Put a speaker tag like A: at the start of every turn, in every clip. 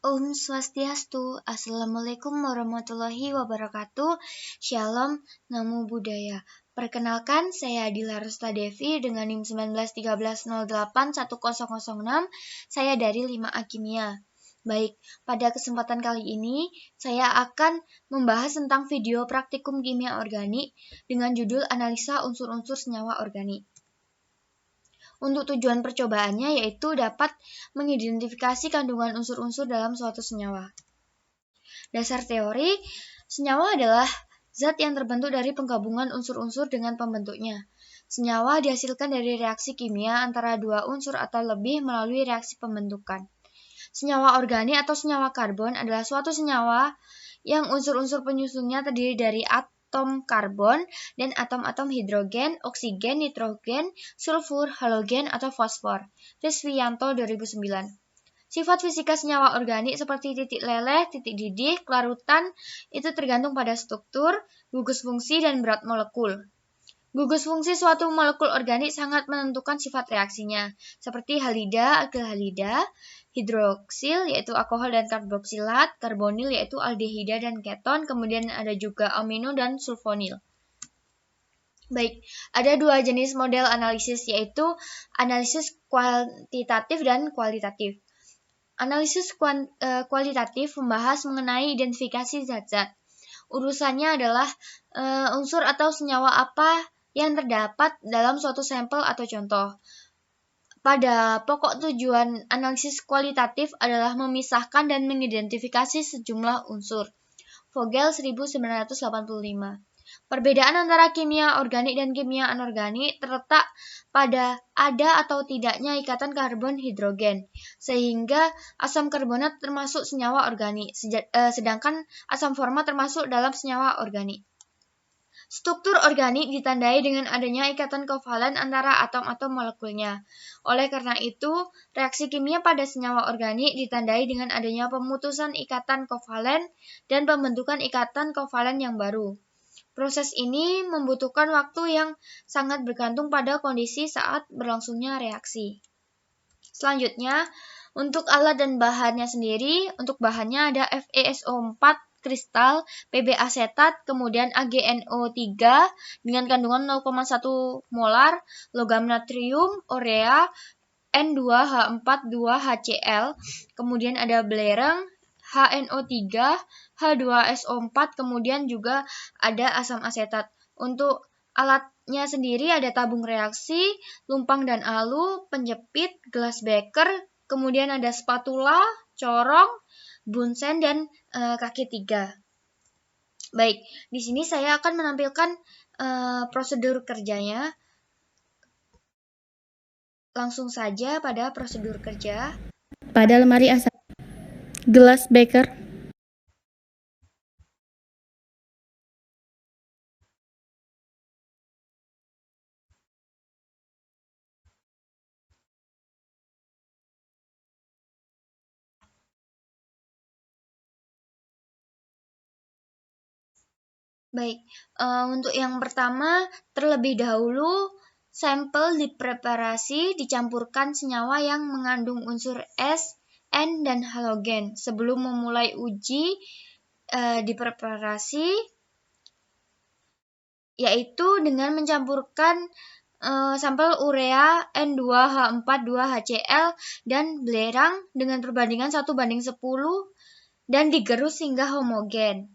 A: Om Swastiastu, Assalamualaikum warahmatullahi wabarakatuh, Shalom, Namo Buddhaya. Perkenalkan, saya Adila Rusta Devi dengan NIM 1913081006, saya dari 5A Kimia. Baik, pada kesempatan kali ini, saya akan membahas tentang video praktikum kimia organik dengan judul Analisa Unsur-unsur Senyawa Organik. Untuk tujuan percobaannya yaitu dapat mengidentifikasi kandungan unsur-unsur dalam suatu senyawa. Dasar teori, senyawa adalah zat yang terbentuk dari penggabungan unsur-unsur dengan pembentuknya. Senyawa dihasilkan dari reaksi kimia antara dua unsur atau lebih melalui reaksi pembentukan. Senyawa organik atau senyawa karbon adalah suatu senyawa yang unsur-unsur penyusunnya terdiri dari atom karbon dan atom-atom hidrogen, oksigen, nitrogen, sulfur, halogen, atau fosfor. Risvianto 2009. Sifat fisika senyawa organik seperti titik leleh, titik didih, kelarutan itu tergantung pada struktur, gugus fungsi, dan berat molekul. Gugus fungsi suatu molekul organik sangat menentukan sifat reaksinya, seperti halida, alkil halida, hidroksil yaitu alkohol dan karboksilat, karbonil yaitu aldehida dan keton, kemudian ada juga amino dan sulfonil. Baik, ada dua jenis model analisis yaitu analisis kuantitatif dan kualitatif. Analisis kualitatif membahas mengenai identifikasi zat-zat. Urusannya adalah unsur atau senyawa apa yang terdapat dalam suatu sampel atau contoh. Pada pokok tujuan analisis kualitatif adalah memisahkan dan mengidentifikasi sejumlah unsur. Vogel 1985. Perbedaan antara kimia organik dan kimia anorganik terletak pada ada atau tidaknya ikatan karbon hidrogen, sehingga asam karbonat termasuk senyawa organik, sedangkan asam format termasuk dalam senyawa organik. Struktur organik ditandai dengan adanya ikatan kovalen antara atom-atom molekulnya. Oleh karena itu, reaksi kimia pada senyawa organik ditandai dengan adanya pemutusan ikatan kovalen dan pembentukan ikatan kovalen yang baru. Proses ini membutuhkan waktu yang sangat bergantung pada kondisi saat berlangsungnya reaksi. Selanjutnya, untuk alat dan bahannya sendiri, untuk bahannya ada FeSO4 kristal, Pb asetat, kemudian AgNO3 dengan kandungan 0,1 molar, logam natrium, urea, N2H42HCl, kemudian ada belerang, HNO3, H2SO4, kemudian juga ada asam asetat. Untuk alatnya sendiri ada tabung reaksi, lumpang dan alu, penjepit, gelas beker, kemudian ada spatula, corong, bunsen, dan kaki 3. Baik, di sini saya akan menampilkan prosedur kerjanya. Langsung saja pada prosedur kerja.
B: Pada lemari asap, gelas beker,
A: Baik, untuk yang pertama, terlebih dahulu sampel dipreparasi dicampurkan senyawa yang mengandung unsur S, N, dan halogen. Sebelum memulai uji dipreparasi, yaitu dengan mencampurkan sampel urea N2H42HCl dan belerang dengan perbandingan 1:10 dan digerus hingga homogen.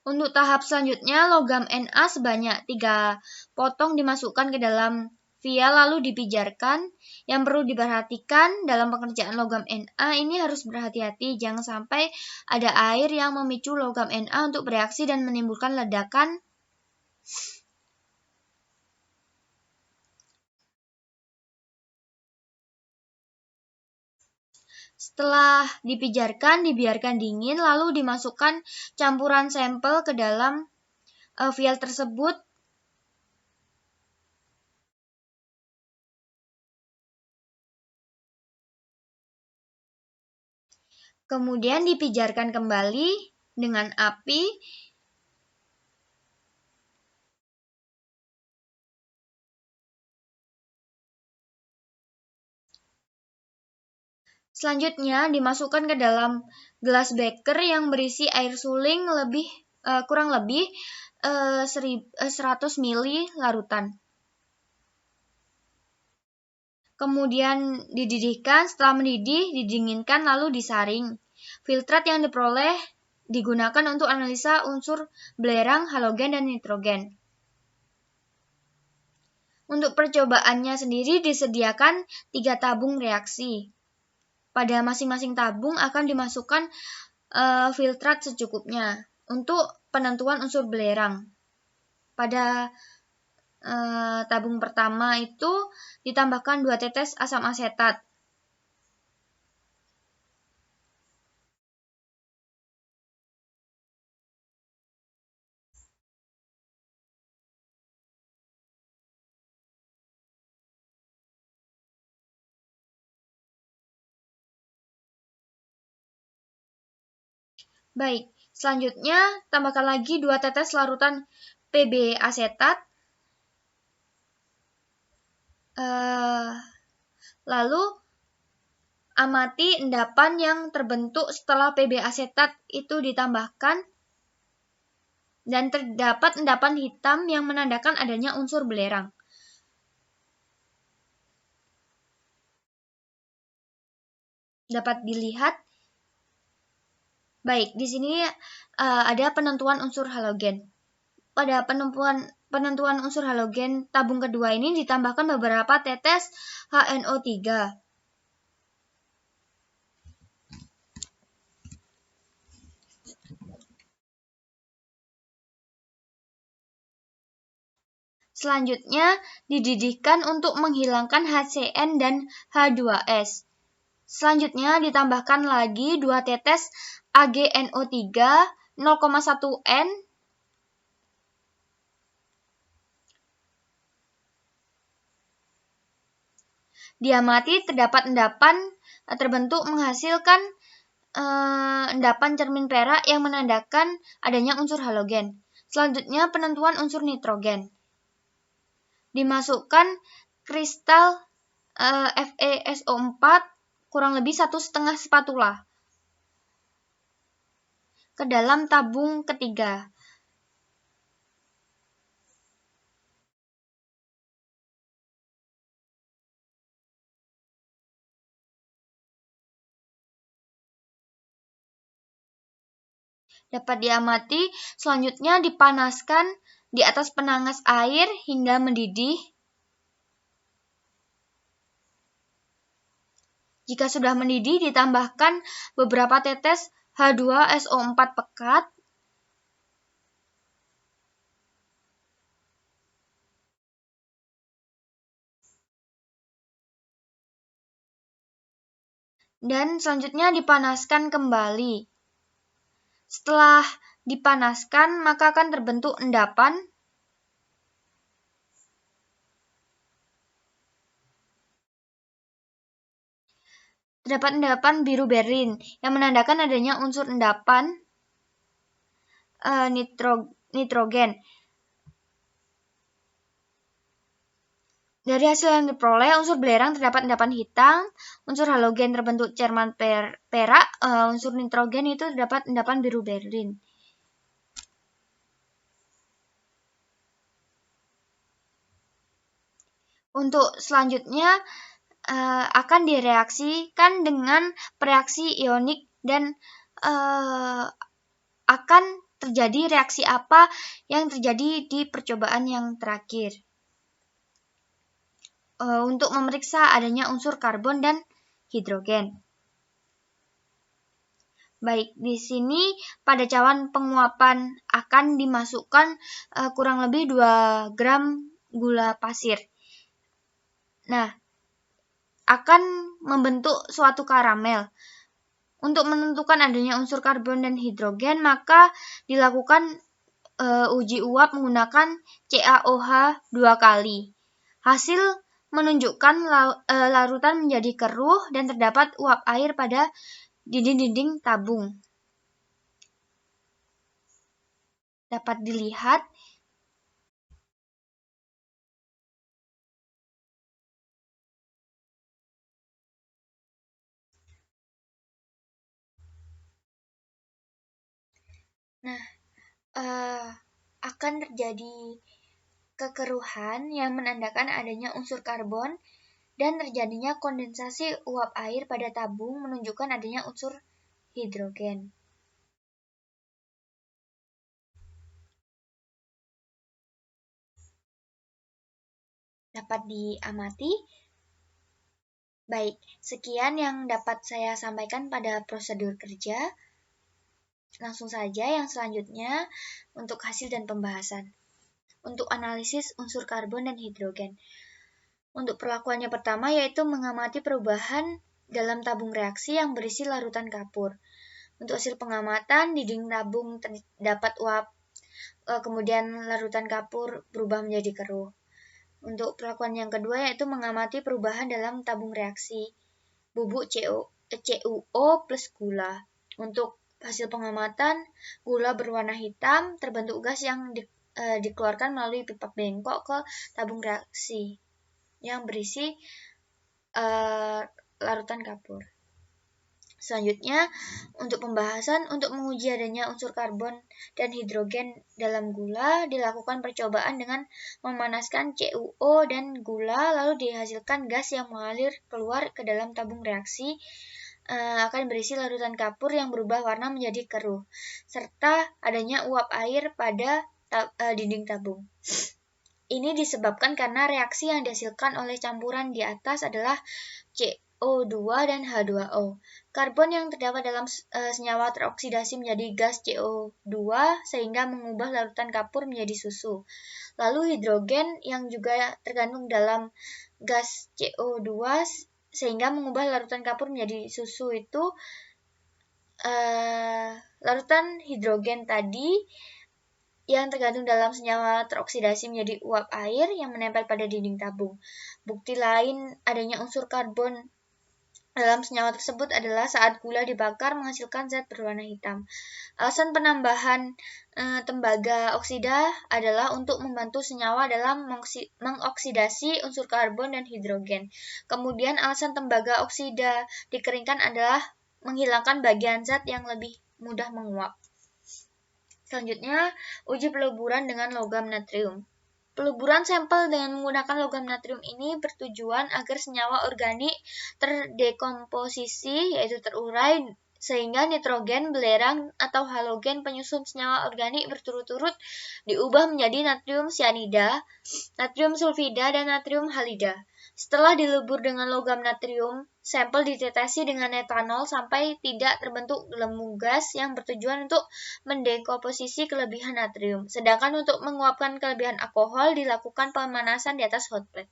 A: Untuk tahap selanjutnya, logam Na sebanyak 3 potong dimasukkan ke dalam vial lalu dipijarkan. Yang perlu diperhatikan dalam pengerjaan logam Na ini harus berhati-hati, jangan sampai ada air yang memicu logam Na untuk bereaksi dan menimbulkan ledakan. Setelah dipijarkan, dibiarkan dingin, lalu dimasukkan campuran sampel ke dalam vial tersebut. Kemudian dipijarkan kembali dengan api. Selanjutnya dimasukkan ke dalam gelas beker yang berisi air suling kurang lebih 100 ml larutan. Kemudian dididihkan, setelah mendidih didinginkan lalu disaring. Filtrat yang diperoleh digunakan untuk analisa unsur belerang, halogen, dan nitrogen. Untuk percobaannya sendiri disediakan 3 tabung reaksi. Pada masing-masing tabung akan dimasukkan filtrat secukupnya untuk penentuan unsur belerang. Pada tabung pertama itu ditambahkan 2 tetes asam asetat. Baik, selanjutnya tambahkan lagi 2 tetes larutan PB asetat. Lalu amati endapan yang terbentuk setelah PB asetat itu ditambahkan dan terdapat endapan hitam yang menandakan adanya unsur belerang. Dapat dilihat. Baik, di sini ada penentuan unsur halogen. Pada penentuan unsur halogen tabung kedua ini ditambahkan beberapa tetes HNO3. Selanjutnya dididihkan untuk menghilangkan HCN dan H2S. Selanjutnya ditambahkan lagi 2 tetes AgNO3 0,1 N diamati terdapat endapan terbentuk menghasilkan endapan cermin perak yang menandakan adanya unsur halogen. Selanjutnya penentuan unsur nitrogen. Dimasukkan kristal FeSO4 kurang lebih 1,5 spatula ke dalam tabung ketiga. Dapat diamati, selanjutnya dipanaskan di atas penangas air hingga mendidih. Jika sudah mendidih, ditambahkan beberapa tetes H2SO4 pekat. Dan selanjutnya dipanaskan kembali. Setelah dipanaskan, maka akan terbentuk endapan. Terdapat endapan biru berin yang menandakan adanya unsur endapan nitrogen. Dari hasil yang diperoleh, unsur belerang terdapat endapan hitam, unsur halogen terbentuk cermin perak, unsur nitrogen itu terdapat endapan biru berin. Untuk selanjutnya akan direaksikan dengan pereaksi ionik dan akan terjadi reaksi apa yang terjadi di percobaan yang terakhir. Untuk memeriksa adanya unsur karbon dan hidrogen. Baik, di sini pada cawan penguapan akan dimasukkan kurang lebih 2 gram gula pasir. Nah, akan membentuk suatu karamel. Untuk menentukan adanya unsur karbon dan hidrogen, maka dilakukan uji uap menggunakan CaOH 2 kali. Hasil menunjukkan larutan menjadi keruh dan terdapat uap air pada dinding-dinding tabung. Dapat dilihat. Nah, akan terjadi kekeruhan yang menandakan adanya unsur karbon dan terjadinya kondensasi uap air pada tabung menunjukkan adanya unsur hidrogen. Dapat diamati. Baik, sekian yang dapat saya sampaikan pada prosedur kerja. Langsung saja yang selanjutnya untuk hasil dan pembahasan. Untuk analisis unsur karbon dan hidrogen. Untuk perlakuannya pertama yaitu mengamati perubahan dalam tabung reaksi yang berisi larutan kapur. Untuk hasil pengamatan, dinding tabung terdapat uap, kemudian larutan kapur berubah menjadi keruh. Untuk perlakuan yang kedua yaitu mengamati perubahan dalam tabung reaksi bubuk CuO plus gula. Untuk hasil pengamatan, gula berwarna hitam terbentuk gas yang dikeluarkan melalui pipa bengkok ke tabung reaksi yang berisi larutan kapur. Selanjutnya, untuk pembahasan, untuk menguji adanya unsur karbon dan hidrogen dalam gula, dilakukan percobaan dengan memanaskan CuO dan gula, lalu dihasilkan gas yang mengalir keluar ke dalam tabung reaksi, akan berisi larutan kapur yang berubah warna menjadi keruh, serta adanya uap air pada dinding tabung. Ini disebabkan karena reaksi yang dihasilkan oleh campuran di atas adalah CO2 dan H2O. Karbon yang terdapat dalam senyawa teroksidasi menjadi gas CO2 sehingga mengubah larutan kapur menjadi susu. Lalu hidrogen yang juga terkandung dalam gas CO2 sehingga mengubah larutan kapur menjadi susu itu larutan hidrogen tadi yang tergantung dalam senyawa teroksidasi menjadi uap air yang menempel pada dinding tabung. Bukti lain adanya unsur karbon dalam senyawa tersebut adalah saat gula dibakar menghasilkan zat berwarna hitam. Alasan penambahan tembaga oksida adalah untuk membantu senyawa dalam mengoksidasi unsur karbon dan hidrogen. Kemudian alasan tembaga oksida dikeringkan adalah menghilangkan bagian zat yang lebih mudah menguap. Selanjutnya, uji peluburan dengan logam natrium. Peluburan sampel dengan menggunakan logam natrium ini bertujuan agar senyawa organik terdekomposisi, yaitu terurai, sehingga nitrogen, belerang, atau halogen penyusun senyawa organik berturut-turut diubah menjadi natrium cyanida, natrium sulfida, dan natrium halida. Setelah dilebur dengan logam natrium, sampel ditetesi dengan etanol sampai tidak terbentuk gelembung gas yang bertujuan untuk mendekomposisi kelebihan natrium. Sedangkan untuk menguapkan kelebihan alkohol dilakukan pemanasan di atas hot plate.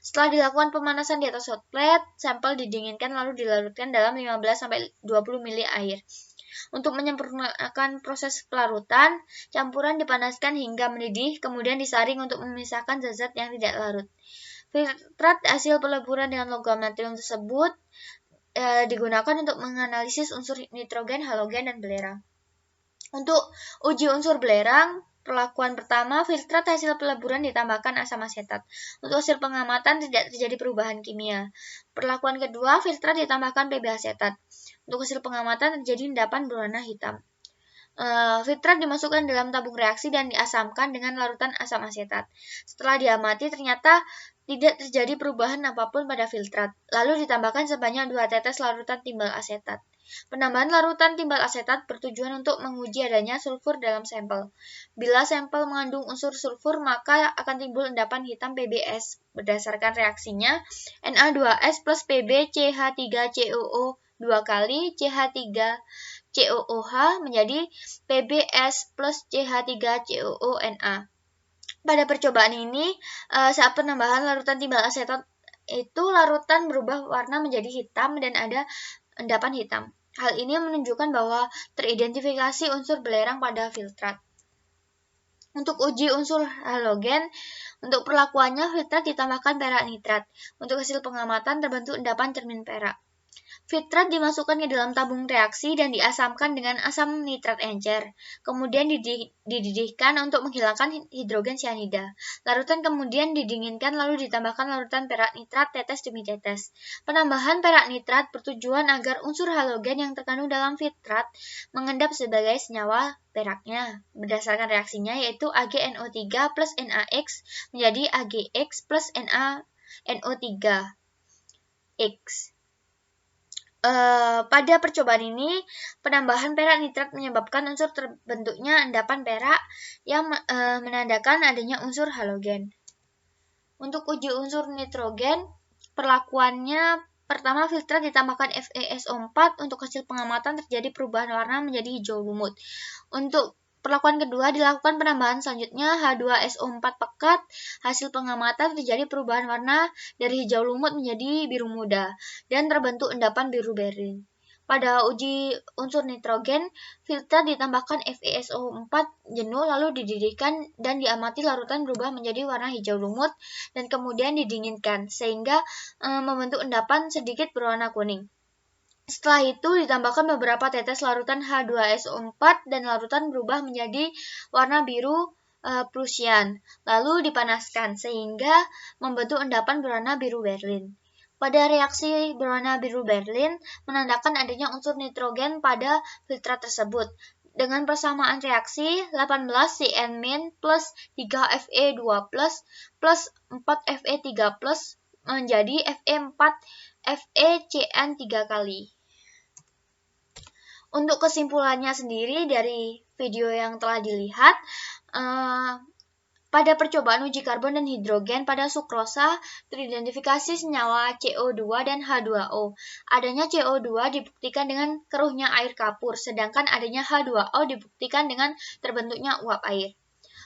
A: Setelah dilakukan pemanasan di atas hot plate, sampel didinginkan lalu dilarutkan dalam 15-20 ml air. Untuk menyempurnakan proses pelarutan, campuran dipanaskan hingga mendidih, kemudian disaring untuk memisahkan zat-zat yang tidak larut. Filtrat hasil peleburan dengan logam natrium tersebut digunakan untuk menganalisis unsur nitrogen, halogen, dan belerang. Untuk uji unsur belerang, perlakuan pertama, filtrat hasil peleburan ditambahkan asam asetat. Untuk hasil pengamatan tidak terjadi perubahan kimia. Perlakuan kedua, filtrat ditambahkan PB asetat. Untuk hasil pengamatan terjadi endapan berwarna hitam. Filtrat dimasukkan dalam tabung reaksi dan diasamkan dengan larutan asam asetat. Setelah diamati ternyata tidak terjadi perubahan apapun pada filtrat. Lalu ditambahkan sebanyak 2 tetes larutan timbal asetat. Penambahan larutan timbal asetat bertujuan untuk menguji adanya sulfur dalam sampel. Bila sampel mengandung unsur sulfur, maka akan timbul endapan hitam PbS. Berdasarkan reaksinya, Na2S plus Pb CH3COO 2 kali CH3COOH menjadi PbS plus CH3COONa. Pada percobaan ini, saat penambahan larutan timbal asetat itu larutan berubah warna menjadi hitam dan ada endapan hitam. Hal ini menunjukkan bahwa teridentifikasi unsur belerang pada filtrat. Untuk uji unsur halogen, untuk perlakuannya filtrat ditambahkan perak nitrat. Untuk hasil pengamatan terbentuk endapan cermin perak. Fitrat dimasukkan ke dalam tabung reaksi dan diasamkan dengan asam nitrat encer. Kemudian dididihkan untuk menghilangkan hidrogen sianida. Larutan kemudian didinginkan lalu ditambahkan larutan perak nitrat tetes demi tetes. Penambahan perak nitrat bertujuan agar unsur halogen yang terkandung dalam fitrat mengendap sebagai senyawa peraknya. Berdasarkan reaksinya yaitu AgNO3 plus NaX menjadi AgX plus NaNO3X. Pada percobaan ini, penambahan perak nitrat menyebabkan unsur terbentuknya endapan perak yang menandakan adanya unsur halogen. Untuk uji unsur nitrogen, perlakuannya pertama filtrat ditambahkan FeSO4. Untuk hasil pengamatan terjadi perubahan warna menjadi hijau lumut. Untuk perlakuan kedua dilakukan penambahan selanjutnya H2SO4 pekat. Hasil pengamatan terjadi perubahan warna dari hijau lumut menjadi biru muda dan terbentuk endapan biru berlin. Pada uji unsur nitrogen, filtrat ditambahkan FeSO4 jenuh lalu dididihkan dan diamati larutan berubah menjadi warna hijau lumut dan kemudian didinginkan sehingga membentuk endapan sedikit berwarna kuning. Setelah itu ditambahkan beberapa tetes larutan H2SO4 dan larutan berubah menjadi warna biru Prussian, lalu dipanaskan sehingga membentuk endapan berwarna biru berlin. Pada reaksi berwarna biru berlin menandakan adanya unsur nitrogen pada filtrat tersebut. Dengan persamaan reaksi 18Cn- plus 3Fe2 plus 4Fe3 menjadi Fe4FeCN3 kali. Untuk kesimpulannya sendiri dari video yang telah dilihat, pada percobaan uji karbon dan hidrogen pada sukrosa teridentifikasi senyawa CO2 dan H2O. Adanya CO2 dibuktikan dengan keruhnya air kapur, sedangkan adanya H2O dibuktikan dengan terbentuknya uap air.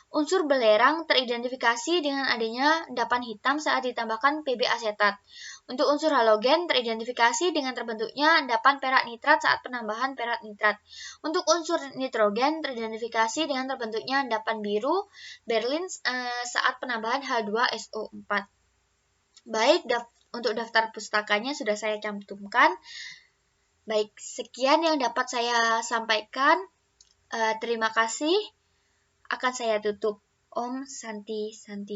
A: Unsur belerang teridentifikasi dengan adanya endapan hitam saat ditambahkan Pb asetat. Untuk unsur halogen teridentifikasi dengan terbentuknya endapan perak nitrat saat penambahan perak nitrat. Untuk unsur nitrogen teridentifikasi dengan terbentuknya endapan biru berlin saat penambahan H2SO4. Baik, untuk daftar pustakanya sudah saya cantumkan. Baik, sekian yang dapat saya sampaikan. Terima kasih. Akan saya tutup. Om Santi Santi.